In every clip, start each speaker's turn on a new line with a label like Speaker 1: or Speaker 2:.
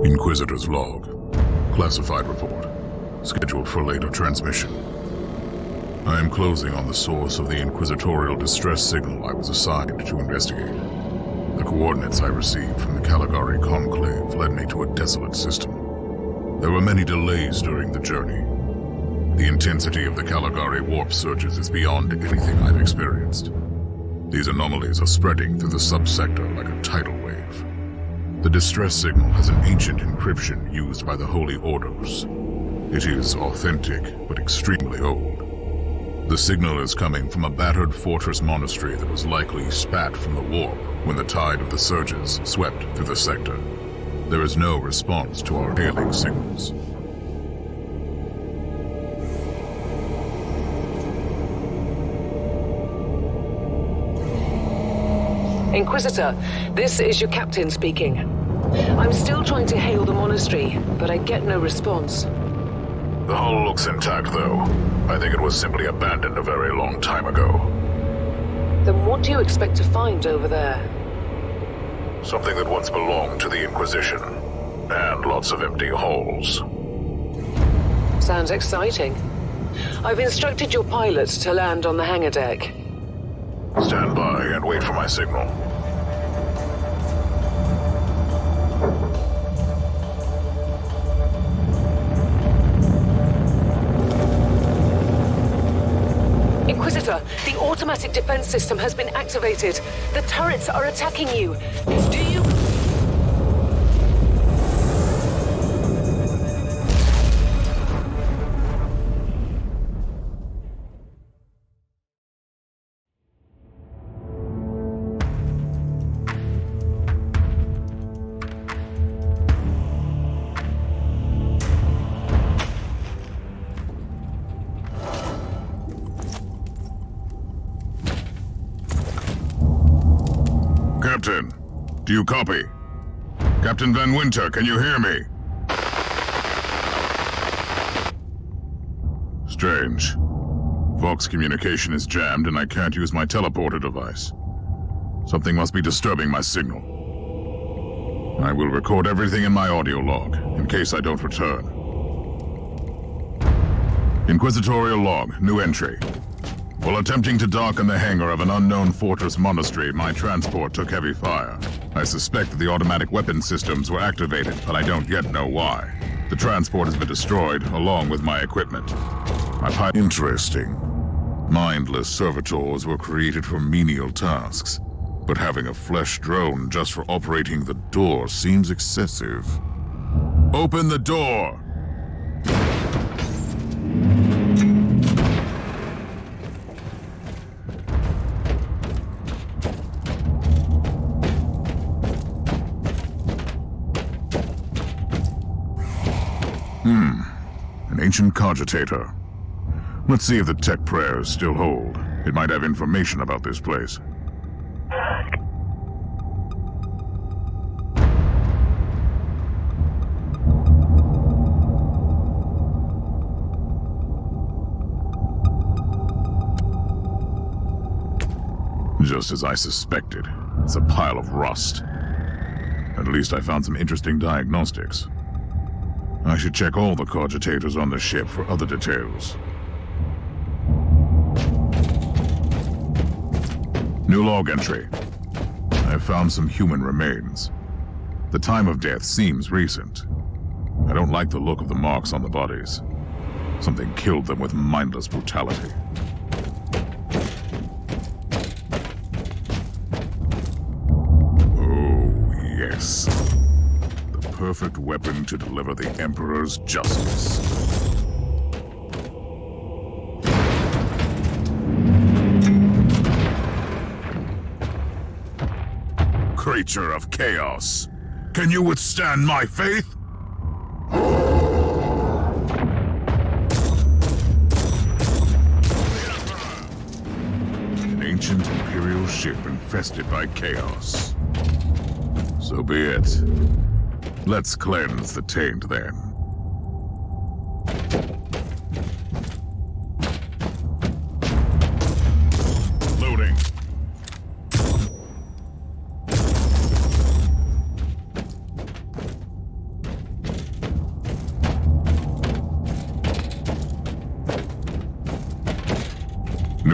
Speaker 1: Inquisitor's log. Classified report. Scheduled for later transmission. I am closing on the source of the inquisitorial distress signal I was assigned to investigate. The coordinates I received from the Caligari conclave led me to a desolate system. There were many delays during the journey. The intensity of the Caligari warp surges is beyond anything I've experienced. These anomalies are spreading through the subsector like a tidal wave. The distress signal has an ancient encryption used by the Holy Orders. It is authentic, but extremely old. The signal is coming from a battered fortress monastery that was likely spat from the warp when the tide of the surges swept through the sector. There is no response to our hailing signals.
Speaker 2: Inquisitor, this is your captain speaking. I'm still trying to hail the monastery, but I get no response.
Speaker 1: The hull looks intact, though. I think it was simply abandoned a very long time ago.
Speaker 2: Then what do you expect to find over there?
Speaker 1: Something that once belonged to the Inquisition, and lots of empty halls.
Speaker 2: Sounds exciting. I've instructed your pilots to land on the hangar deck.
Speaker 1: Stand by and wait for my signal.
Speaker 2: Inquisitor, the automatic defense system has been activated. The turrets are attacking you. Do you...
Speaker 1: Captain, do you copy? Captain Van Winter, can you hear me? Strange. Vox communication is jammed and I can't use my teleporter device. Something must be disturbing my signal. I will record everything in my audio log, in case I don't return. Inquisitorial log, new entry. While attempting to dock in the hangar of an unknown fortress monastery, my transport took heavy fire. I suspect that the automatic weapon systems were activated, but I don't yet know why. The transport has been destroyed, along with my equipment. Interesting. Mindless servitors were created for menial tasks, but having a flesh drone just for operating the door seems excessive. Open the door! An ancient cogitator. Let's see if the tech prayers still hold. It might have information about this place. Just as I suspected, it's a pile of rust. At least I found some interesting diagnostics. I should check all the cogitators on the ship for other details. New log entry. I have found some human remains. The time of death seems recent. I don't like the look of the marks on the bodies. Something killed them with mindless brutality. Oh, yes. Perfect weapon to deliver the Emperor's justice. Creature of chaos, can you withstand my faith? An ancient Imperial ship infested by chaos. So be it. Let's cleanse the taint then. Loading.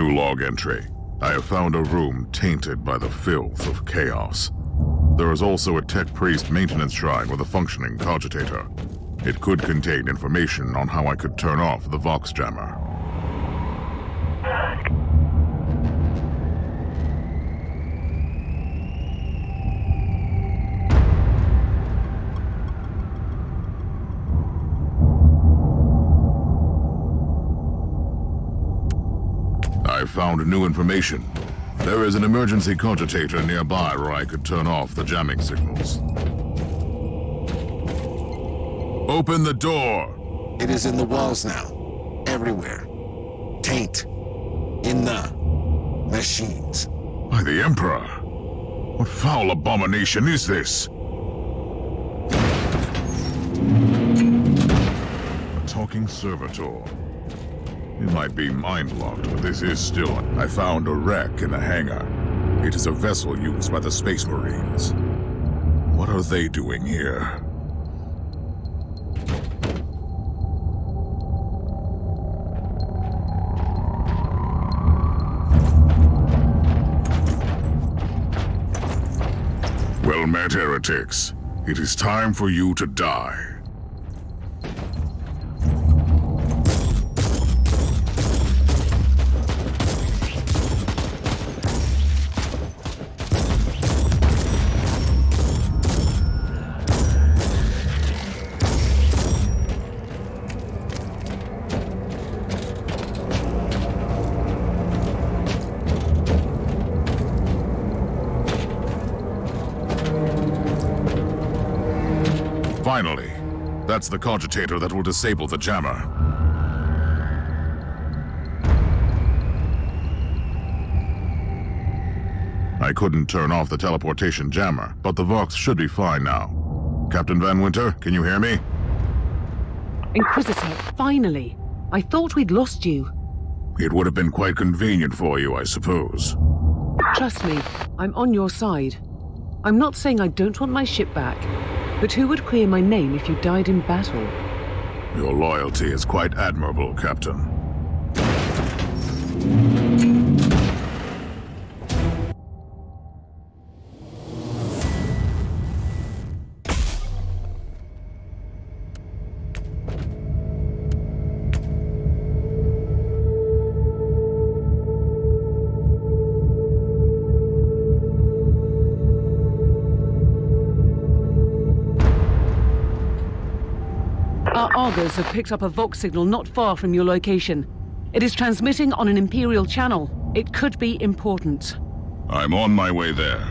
Speaker 1: New log entry. I have found a room tainted by the filth of chaos. There is also a tech priest maintenance shrine with a functioning cogitator. It could contain information on how I could turn off the Vox jammer. I found new information. There is an emergency cogitator nearby where I could turn off the jamming signals. Open the door!
Speaker 3: It is in the walls now. Everywhere. Taint. In the machines.
Speaker 1: By the Emperor! What foul abomination is this? A talking servitor. It might be mind-locked, but this is still... I found a wreck in a hangar. It is a vessel used by the Space Marines. What are they doing here? Well met, heretics. It is time for you to die. Finally, that's the cogitator that will disable the jammer. I couldn't turn off the teleportation jammer, but the Vox should be fine now. Captain Van Winter, can you hear me?
Speaker 2: Inquisitor, finally. I thought we'd lost you.
Speaker 1: It would have been quite convenient for you, I suppose.
Speaker 2: Trust me, I'm on your side. I'm not saying I don't want my ship back, but who would clear my name if you died in battle?
Speaker 1: Your loyalty is quite admirable, Captain.
Speaker 2: Our augurs have picked up a Vox signal not far from your location. It is transmitting on an Imperial channel. It could be important.
Speaker 1: I'm on my way there.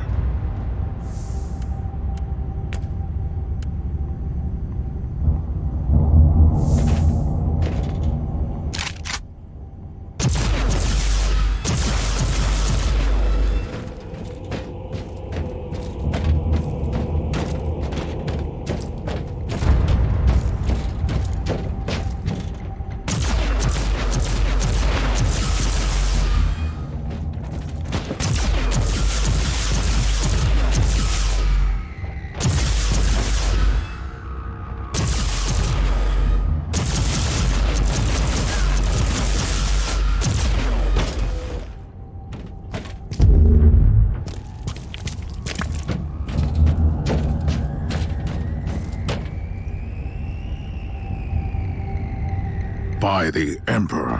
Speaker 1: By the Emperor.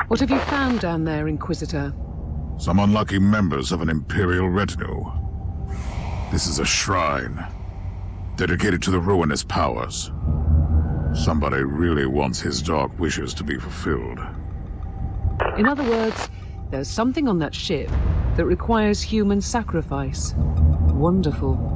Speaker 2: What have you found down there, Inquisitor?
Speaker 1: Some unlucky members of an Imperial retinue. This is a shrine, dedicated to the ruinous powers. Somebody really wants his dark wishes to be fulfilled.
Speaker 2: In other words, there's something on that ship that requires human sacrifice. Wonderful.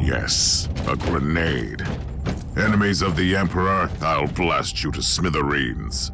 Speaker 1: Yes, a grenade. Enemies of the Emperor, I'll blast you to smithereens.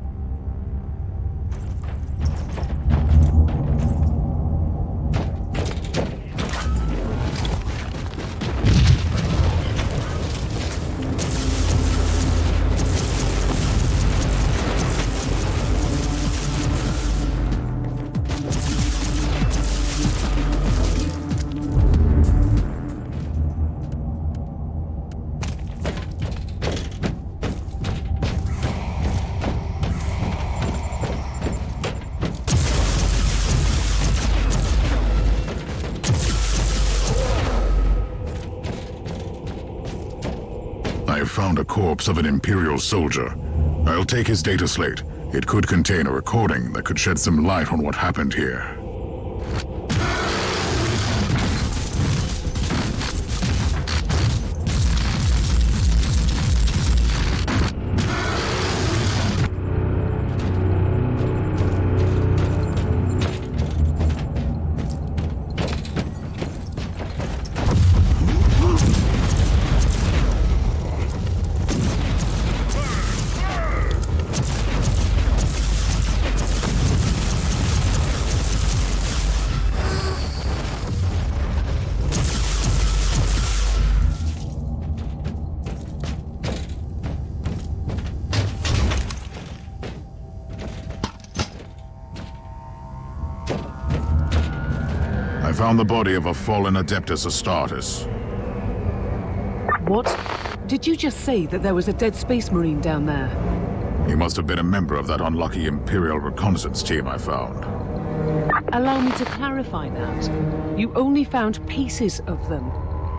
Speaker 1: I found a corpse of an Imperial soldier. I'll take his data slate. It could contain a recording that could shed some light on what happened here. I found the body of a fallen Adeptus Astartes.
Speaker 2: What? Did you just say that there was a dead Space Marine down there?
Speaker 1: He must have been a member of that unlucky Imperial reconnaissance team I found.
Speaker 2: Allow me to clarify that. You only found pieces of them.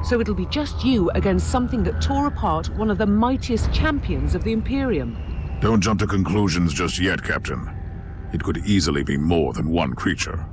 Speaker 2: So it'll be just you against something that tore apart one of the mightiest champions of the Imperium.
Speaker 1: Don't jump to conclusions just yet, Captain. It could easily be more than one creature.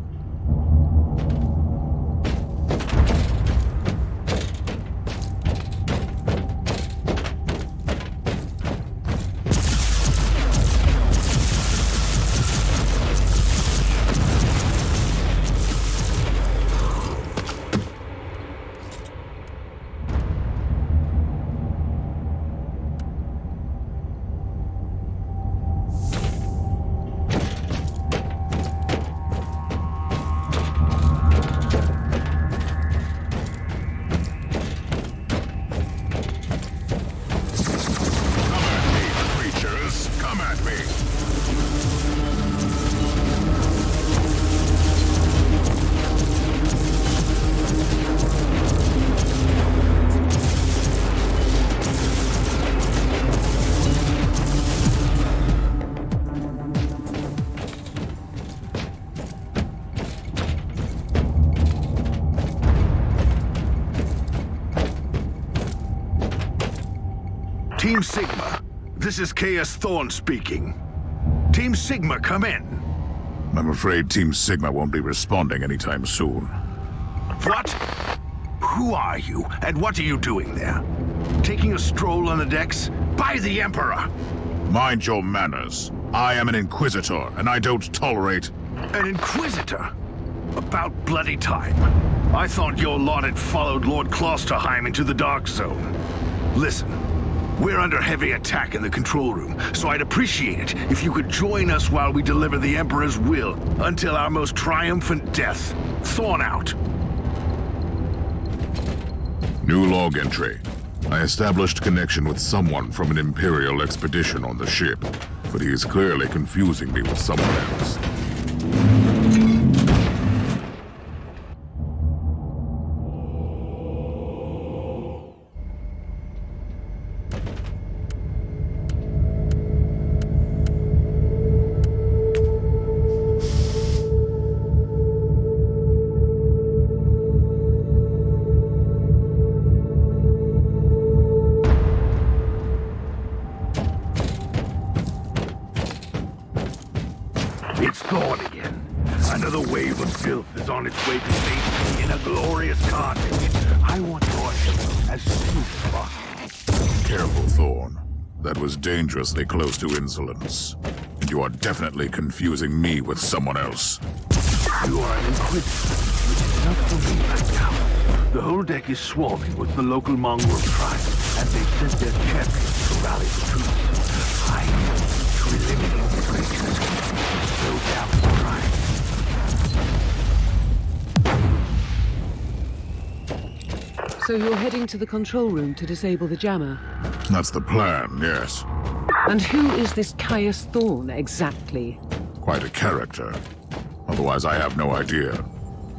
Speaker 4: Team Sigma, this is Chaos Thorn speaking. Team Sigma, come in.
Speaker 1: I'm afraid Team Sigma won't be responding anytime soon.
Speaker 4: What? Who are you, and what are you doing there? Taking a stroll on the decks? By the Emperor!
Speaker 1: Mind your manners. I am an Inquisitor, and I don't tolerate...
Speaker 4: An Inquisitor? About bloody time. I thought your lot had followed Lord Klosterheim into the Dark Zone. Listen, we're under heavy attack in the control room, so I'd appreciate it if you could join us while we deliver the Emperor's will until our most triumphant death. Thorn out.
Speaker 1: New log entry. I established connection with someone from an Imperial expedition on the ship, but he is clearly confusing me with someone else.
Speaker 4: It's Thorn again. Another wave of filth is on its way to face me in a glorious carnage. I want your help as soon as possible.
Speaker 1: Careful, Thorn. That was dangerously close to insolence. And you are definitely confusing me with someone else.
Speaker 4: You are an Inquisitor, which is not for me right now. The whole control deck is swarming with the local mongrel tribe, and they've sent their champions to rally the troops. I need to eliminate the creatures, slow down the crime.
Speaker 2: So you're heading to the control room to disable the jammer?
Speaker 1: That's the plan, yes.
Speaker 2: And who is this Caius Thorn exactly?
Speaker 1: Quite a character. Otherwise, I have no idea.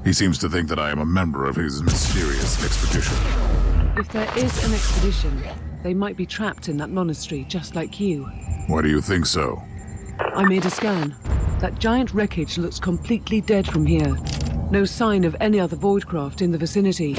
Speaker 1: He seems to think that I am a member of his mysterious expedition.
Speaker 2: If there is an expedition, they might be trapped in that monastery, just like you.
Speaker 1: Why do you think so?
Speaker 2: I made a scan. That giant wreckage looks completely dead from here. No sign of any other voidcraft in the vicinity.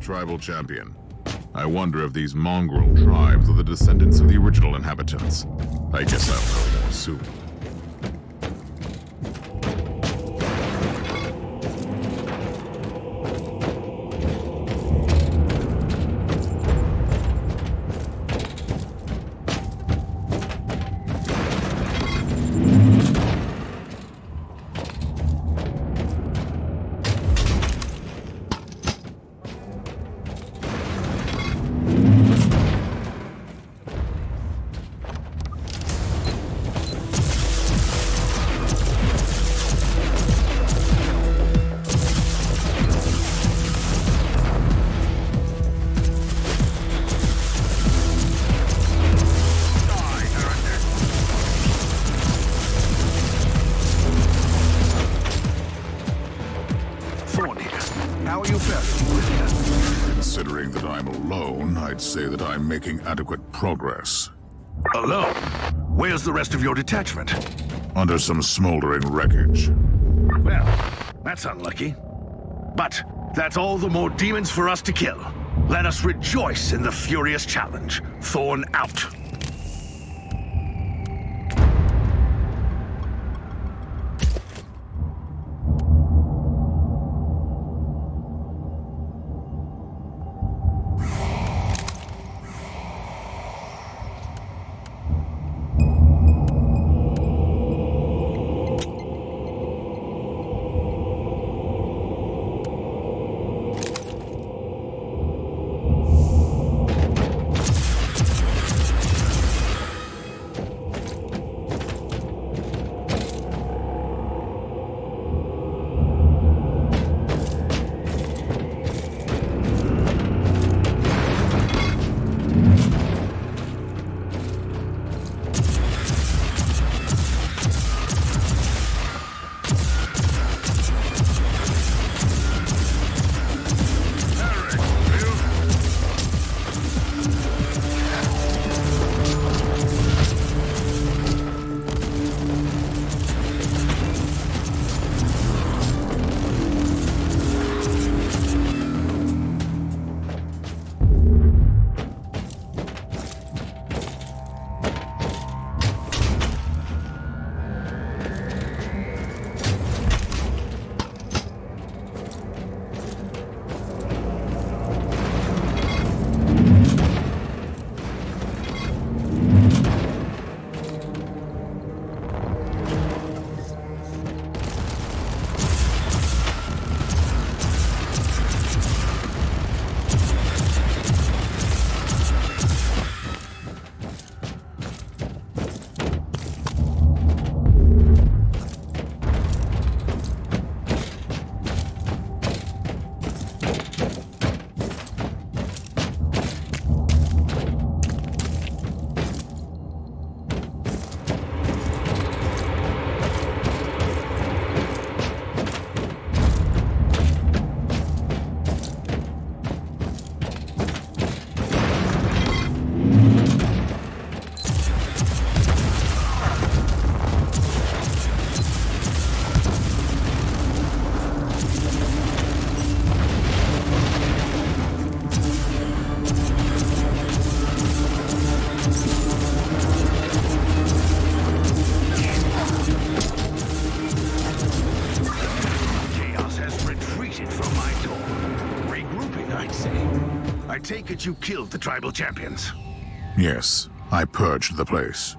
Speaker 1: Tribal champion. I wonder if these mongrel tribes are the descendants of the original inhabitants. I guess I'll know more soon. Considering that I'm alone, I'd say that I'm making adequate progress.
Speaker 4: Alone? Where's the rest of your detachment?
Speaker 1: Under some smoldering wreckage.
Speaker 4: Well, that's unlucky. But that's all the more demons for us to kill. Let us rejoice in the furious challenge. Thorn out. it you killed the tribal champions?
Speaker 1: Yes, I purged the place.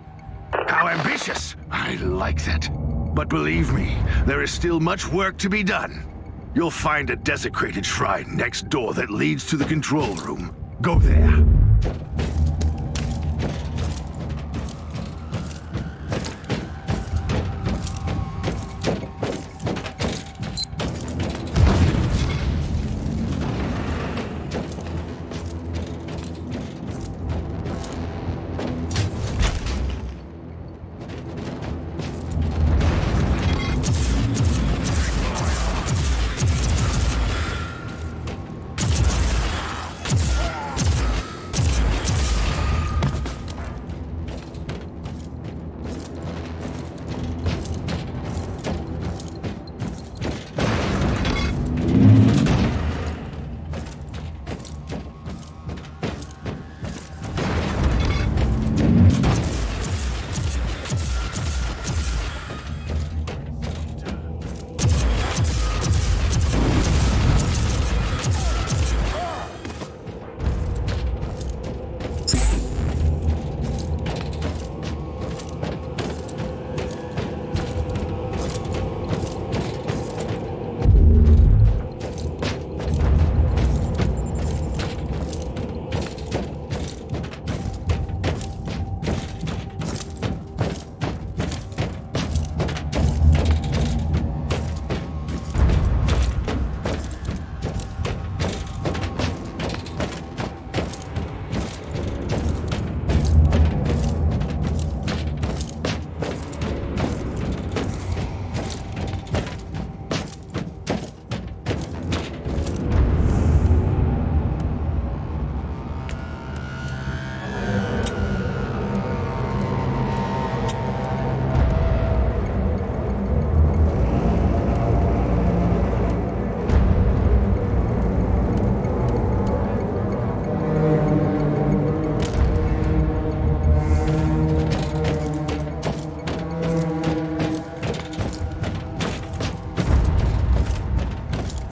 Speaker 4: How ambitious! I like that. But believe me, there is still much work to be done. You'll find a desecrated shrine next door that leads to the control room. Go there.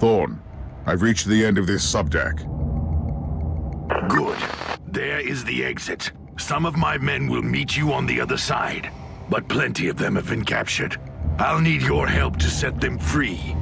Speaker 1: Thorn, I've reached the end of this subdeck.
Speaker 4: Good. There is the exit. Some of my men will meet you on the other side, but plenty of them have been captured. I'll need your help to set them free.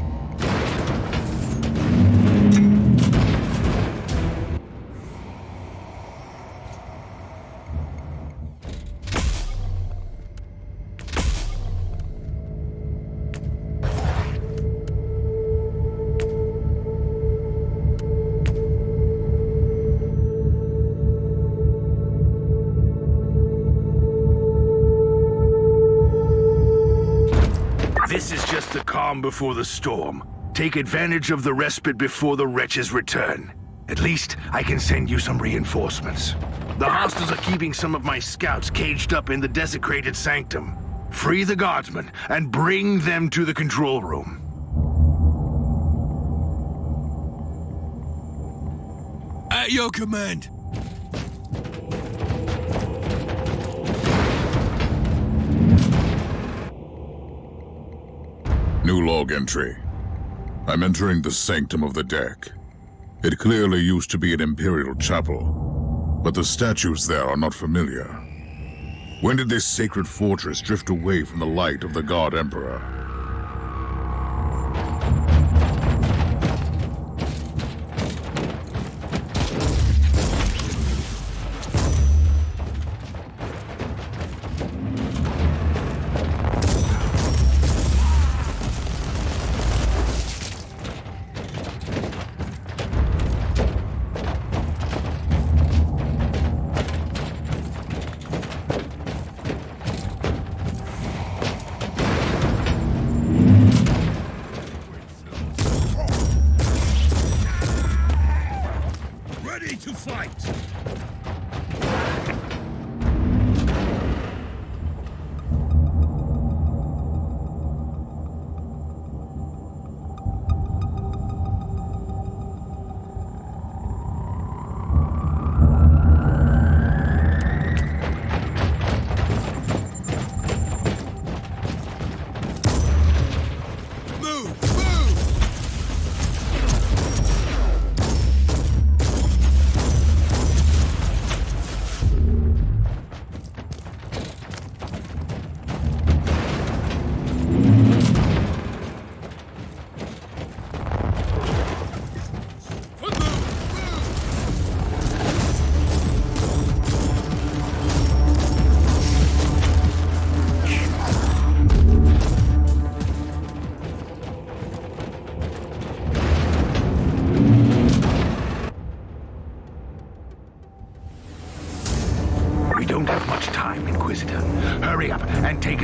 Speaker 4: This is just the calm before the storm. Take advantage of the respite before the wretches return. At least, I can send you some reinforcements. The hostiles are keeping some of my scouts caged up in the desecrated sanctum. Free the guardsmen and bring them to the control room.
Speaker 5: At your command.
Speaker 1: New log entry. I'm entering the sanctum of the deck. It clearly used to be an imperial chapel, but the statues there are not familiar. When did this sacred fortress drift away from the light of the God Emperor?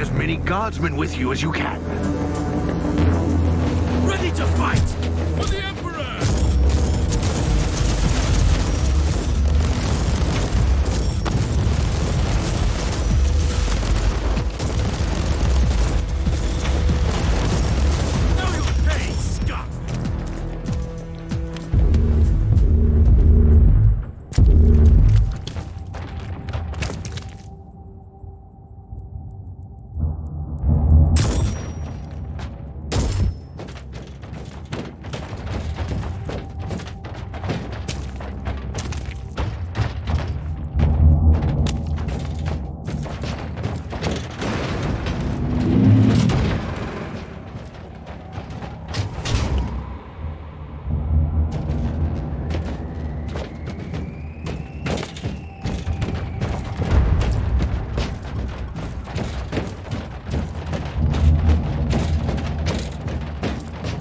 Speaker 4: as many guardsmen with you as you can.
Speaker 5: Ready to fight! For the Emperor! Now you're paid, scum!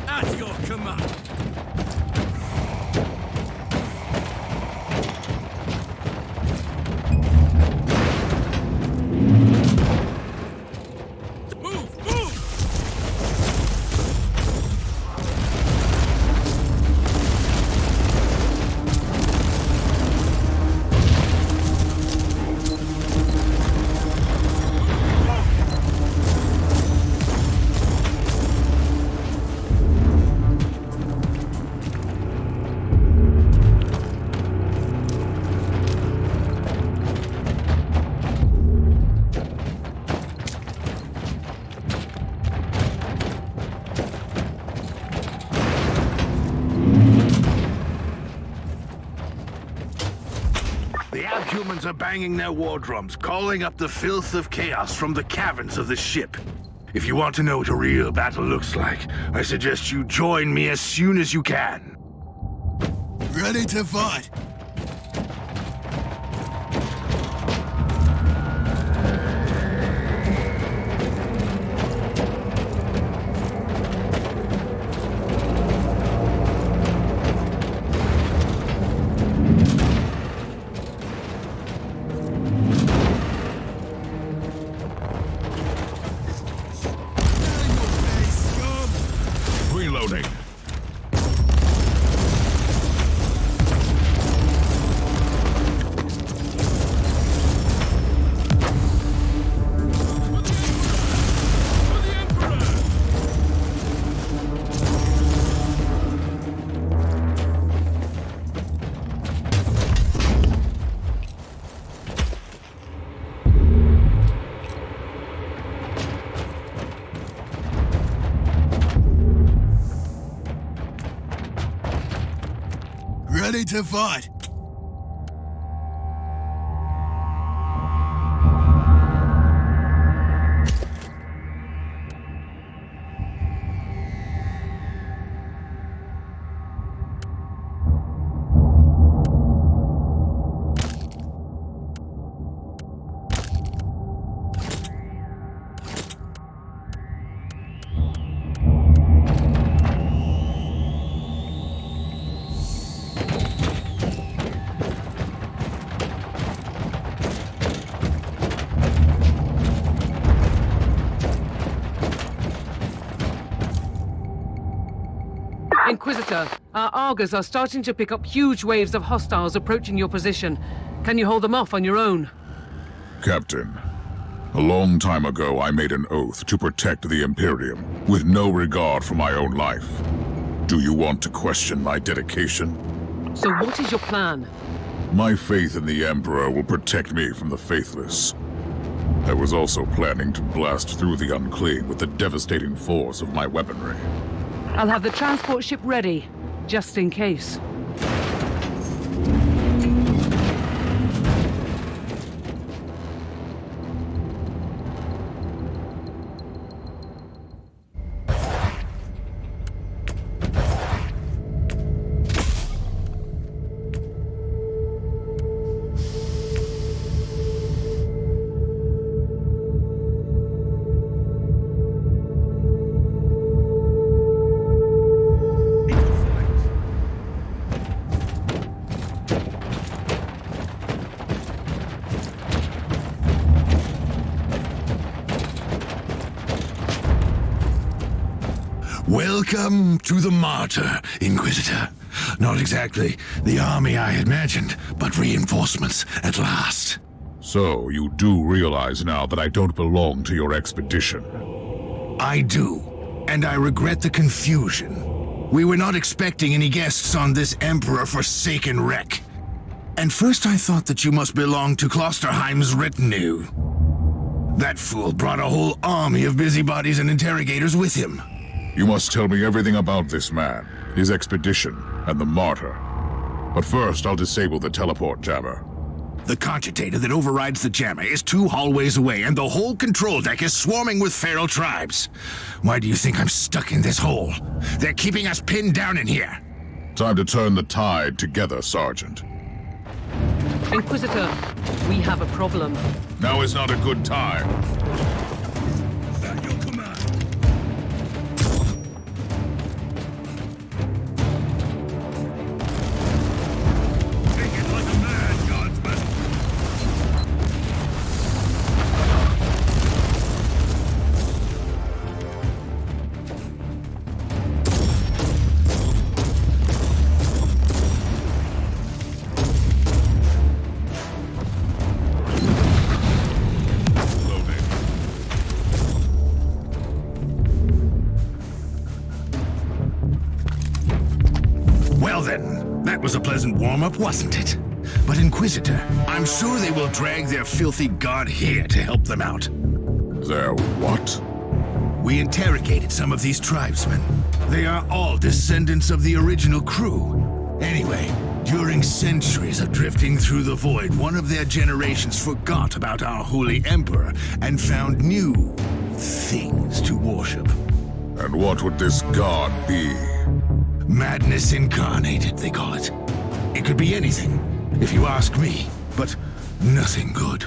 Speaker 5: At your command! Move! Move!
Speaker 4: The abhumans are banging their war drums, calling up the filth of chaos from the caverns of the ship. If you want to know what a real battle looks like, I suggest you join me as soon as you can.
Speaker 5: Ready to fight!
Speaker 1: Reloading.
Speaker 5: Ready to fight!
Speaker 2: Inquisitor, our Argos are starting to pick up huge waves of hostiles approaching your position. Can you hold them off on your own?
Speaker 1: Captain, a long time ago I made an oath to protect the Imperium, with no regard for my own life. Do you want to question my dedication?
Speaker 2: So what is your plan?
Speaker 1: My faith in the Emperor will protect me from the faithless. I was also planning to blast through the unclean with the devastating force of my weaponry.
Speaker 2: I'll have the transport ship ready, just in case.
Speaker 4: Welcome to the Martyr, Inquisitor. Not exactly the army I imagined, but reinforcements at last.
Speaker 1: So, you do realize now that I don't belong to your expedition?
Speaker 4: I do, and I regret the confusion. We were not expecting any guests on this Emperor-forsaken wreck. And first I thought that you must belong to Klosterheim's retinue. That fool brought a whole army of busybodies and interrogators with him.
Speaker 1: You must tell me everything about this man, his expedition, and the Martyr. But first, I'll disable the teleport jammer.
Speaker 4: The cogitator that overrides the jammer is 2 hallways away, and the whole control deck is swarming with feral tribes. Why do you think I'm stuck in this hole? They're keeping us pinned down in here.
Speaker 1: Time to turn the tide together, Sergeant.
Speaker 2: Inquisitor, we have a problem.
Speaker 1: Now is not a good time.
Speaker 5: Is that your command? Take it like a man, guardsman.
Speaker 4: Well then, that was a pleasant warm-up, wasn't it? But Inquisitor, I'm sure they will drag their filthy god here to help them out.
Speaker 1: There what?
Speaker 4: We interrogated some of these tribesmen. They are all descendants of the original crew. Anyway, during centuries of drifting through the void, one of their generations forgot about our holy emperor and found new things to worship.
Speaker 1: And what would this god be?
Speaker 4: Madness incarnated, they call it. It could be anything, if you ask me, but nothing good.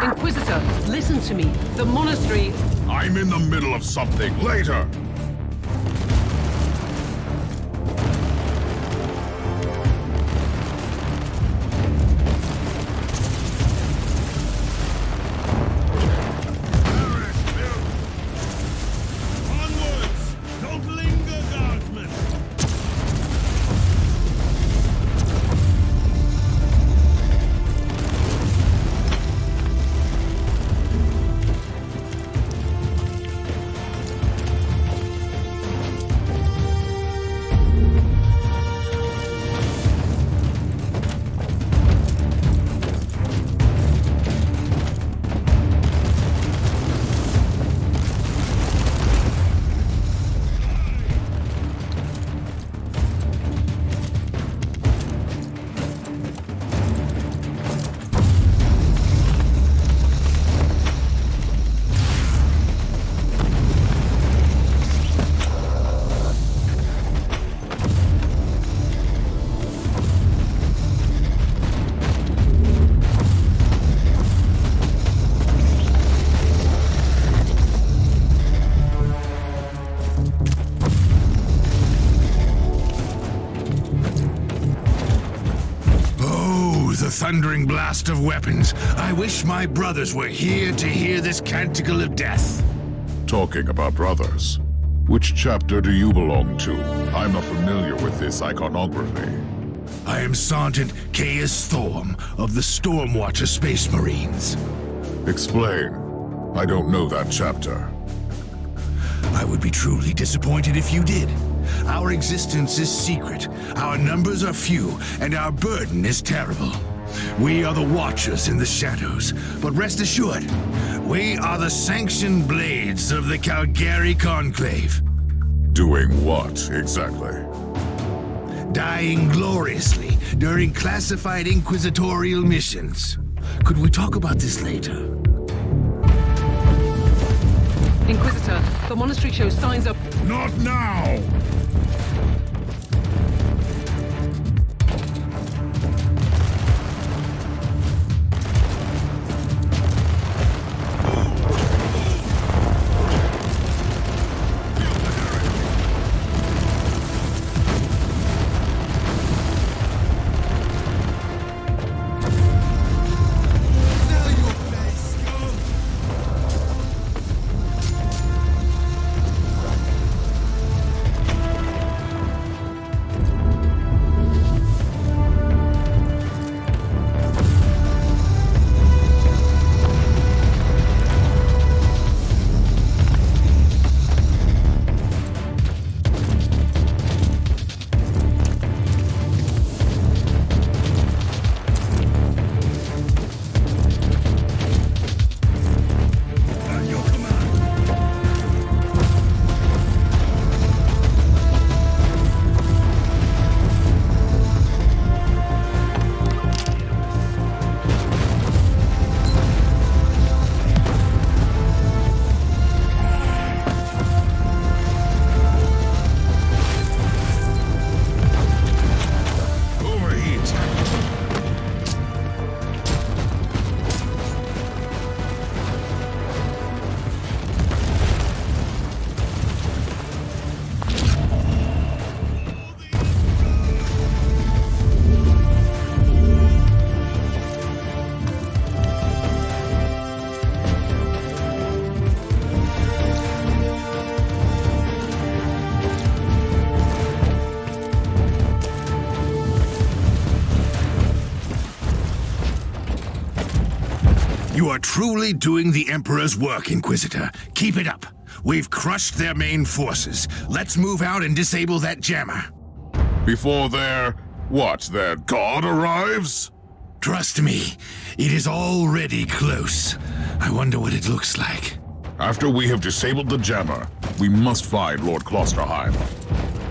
Speaker 2: Inquisitor, listen to me. The monastery...
Speaker 1: I'm in the middle of something. Later!
Speaker 5: Onwards! Don't linger, guardsmen!
Speaker 4: Thundering blast of weapons. I wish my brothers were here to hear this canticle of death.
Speaker 1: Talking about brothers, which chapter do you belong to? I'm not familiar with this iconography.
Speaker 4: I am Sergeant Caius Thorm of the Stormwatcher Space Marines.
Speaker 1: Explain. I don't know that chapter.
Speaker 4: I would be truly disappointed if you did. Our existence is secret, our numbers are few, and our burden is terrible. We are the Watchers in the shadows, but rest assured, we are the sanctioned blades of the Caligari Conclave.
Speaker 1: Doing what, exactly?
Speaker 4: Dying gloriously during classified inquisitorial missions. Could we talk about this later?
Speaker 2: Inquisitor, the monastery shows signs of...
Speaker 1: Not now!
Speaker 4: are truly doing the Emperor's work, Inquisitor. Keep it up. We've crushed their main forces. Let's move out and disable that jammer.
Speaker 1: Before their god arrives?
Speaker 4: Trust me, it is already close. I wonder what it looks like.
Speaker 1: After we have disabled the jammer, we must find Lord Klosterheim.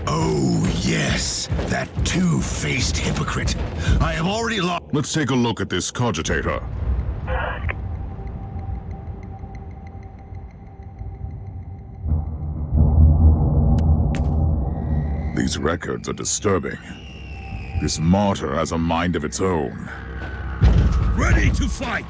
Speaker 4: Oh, yes, that two-faced hypocrite. I have already lost.
Speaker 1: Let's take a look at this cogitator. These records are disturbing. This martyr has a mind of its own.
Speaker 5: Ready to fight!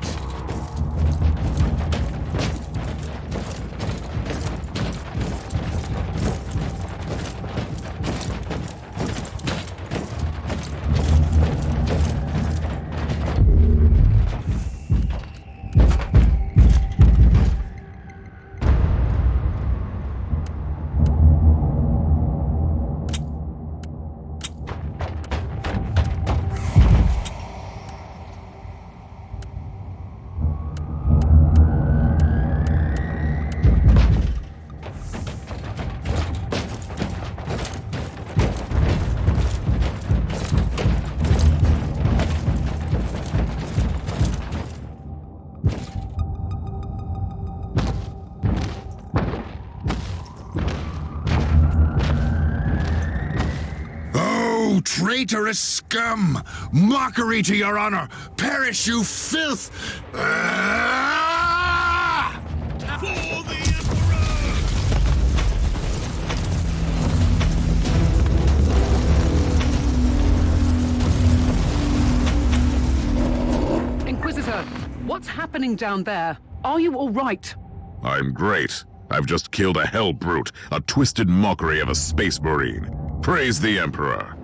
Speaker 4: Traitorous scum! Mockery to your honor! Perish, you filth! Ah!
Speaker 5: For the Emperor!
Speaker 2: Inquisitor, what's happening down there? Are you all right?
Speaker 1: I'm great. I've just killed a hell brute, a twisted mockery of a space marine. Praise the Emperor.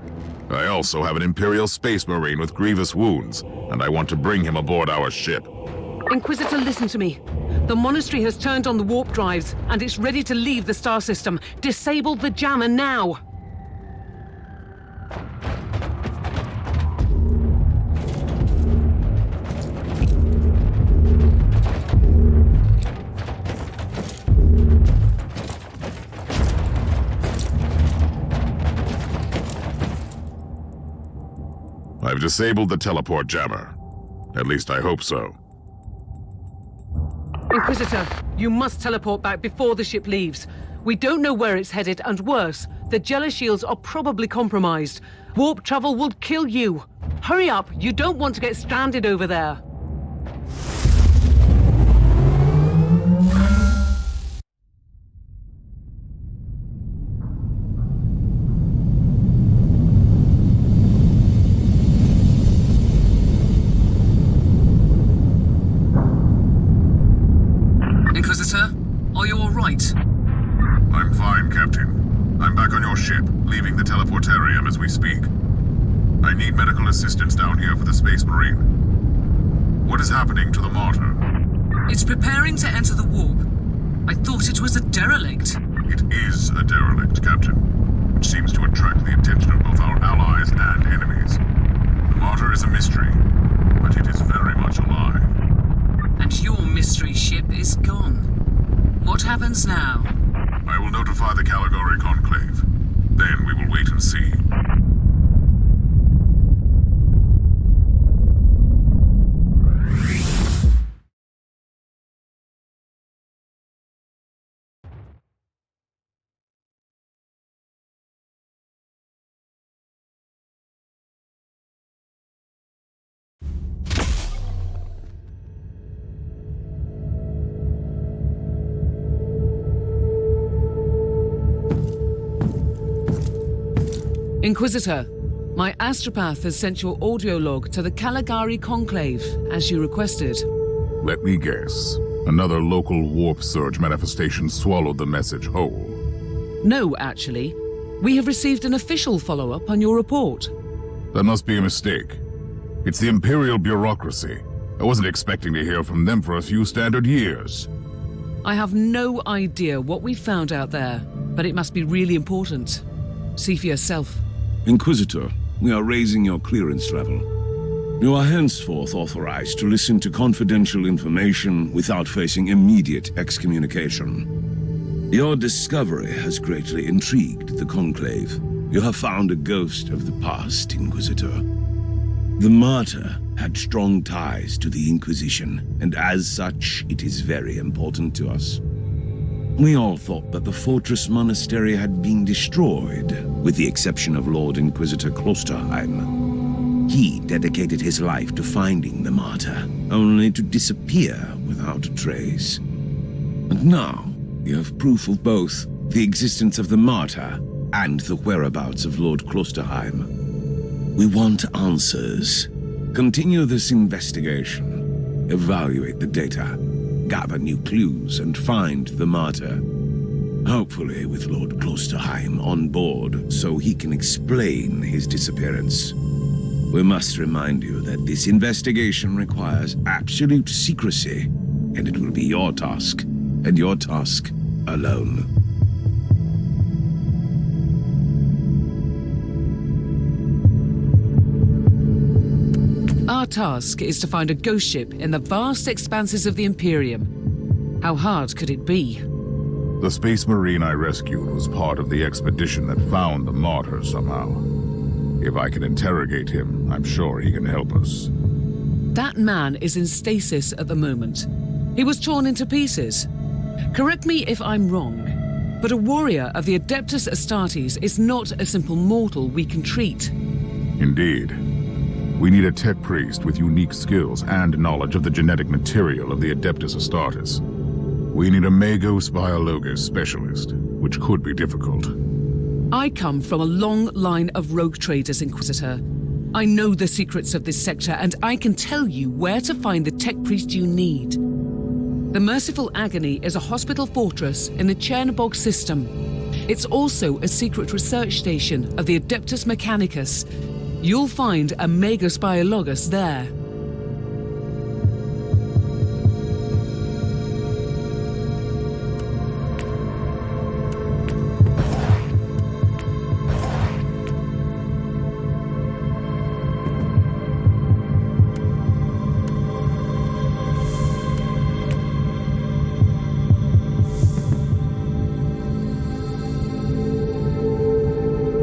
Speaker 1: I also have an Imperial Space Marine with grievous wounds, and I want to bring him aboard our ship.
Speaker 2: Inquisitor, listen to me. The monastery has turned on the warp drives, and it's ready to leave the star system. Disable the jammer now!
Speaker 1: I've disabled the teleport jammer. At least I hope so.
Speaker 2: Inquisitor, you must teleport back before the ship leaves. We don't know where it's headed, and worse, the Jella shields are probably compromised. Warp travel will kill you. Hurry up, you don't want to get stranded over there.
Speaker 6: Inquisitor, are you all right?
Speaker 1: I'm fine, Captain. I'm back on your ship, leaving the teleportarium as we speak. I need medical assistance down here for the Space Marine. What is happening to the Martyr?
Speaker 6: It's preparing to enter the warp. I thought it was a derelict.
Speaker 1: It is a derelict, Captain, which seems to attract the attention of both our allies and enemies. The Martyr is a mystery, but it is very much alive.
Speaker 6: And your mystery ship is gone. What happens now?
Speaker 1: I will notify the Caligari Conclave. Then we will wait and see.
Speaker 2: Inquisitor, my astropath has sent your audio log to the Caligari Conclave, as you requested.
Speaker 1: Let me guess. Another local warp surge manifestation swallowed the message whole.
Speaker 2: No, actually. We have received an official follow-up on your report.
Speaker 1: That must be a mistake. It's the Imperial bureaucracy. I wasn't expecting to hear from them for a few standard years.
Speaker 2: I have no idea what we found out there, but it must be really important. See for yourself.
Speaker 7: Inquisitor, we are raising your clearance level. You are henceforth authorized to listen to confidential information without facing immediate excommunication. Your discovery has greatly intrigued the Conclave. You have found a ghost of the past, Inquisitor. The Martyr had strong ties to the Inquisition, and as such, it is very important to us. We all thought that the fortress monastery had been destroyed, with the exception of Lord Inquisitor Klosterheim. He dedicated his life to finding the Martyr, only to disappear without a trace. And now, you have proof of both the existence of the Martyr and the whereabouts of Lord Klosterheim. We want answers. Continue this investigation. Evaluate the data. Gather new clues and find the Martyr. Hopefully with Lord Klosterheim on board so he can explain his disappearance. We must remind you that this investigation requires absolute secrecy, and it will be your task, and your task alone.
Speaker 2: Our task is to find a ghost ship in the vast expanses of the Imperium. How hard could it be?
Speaker 1: The Space Marine I rescued was part of the expedition that found the Martyr somehow. If I can interrogate him, I'm sure he can help us.
Speaker 2: That man is in stasis at the moment. He was torn into pieces. Correct me if I'm wrong, but a warrior of the Adeptus Astartes is not a simple mortal we can treat.
Speaker 1: Indeed. We need a tech priest with unique skills and knowledge of the genetic material of the Adeptus Astartes. We need a Magos Biologos specialist, which could be difficult.
Speaker 2: I come from a long line of rogue traders, Inquisitor. I know the secrets of this sector, and I can tell you where to find the tech priest you need. The Merciful Agony is a hospital fortress in the Chernobog system. It's also a secret research station of the Adeptus Mechanicus. You'll find a Magos Biologos there.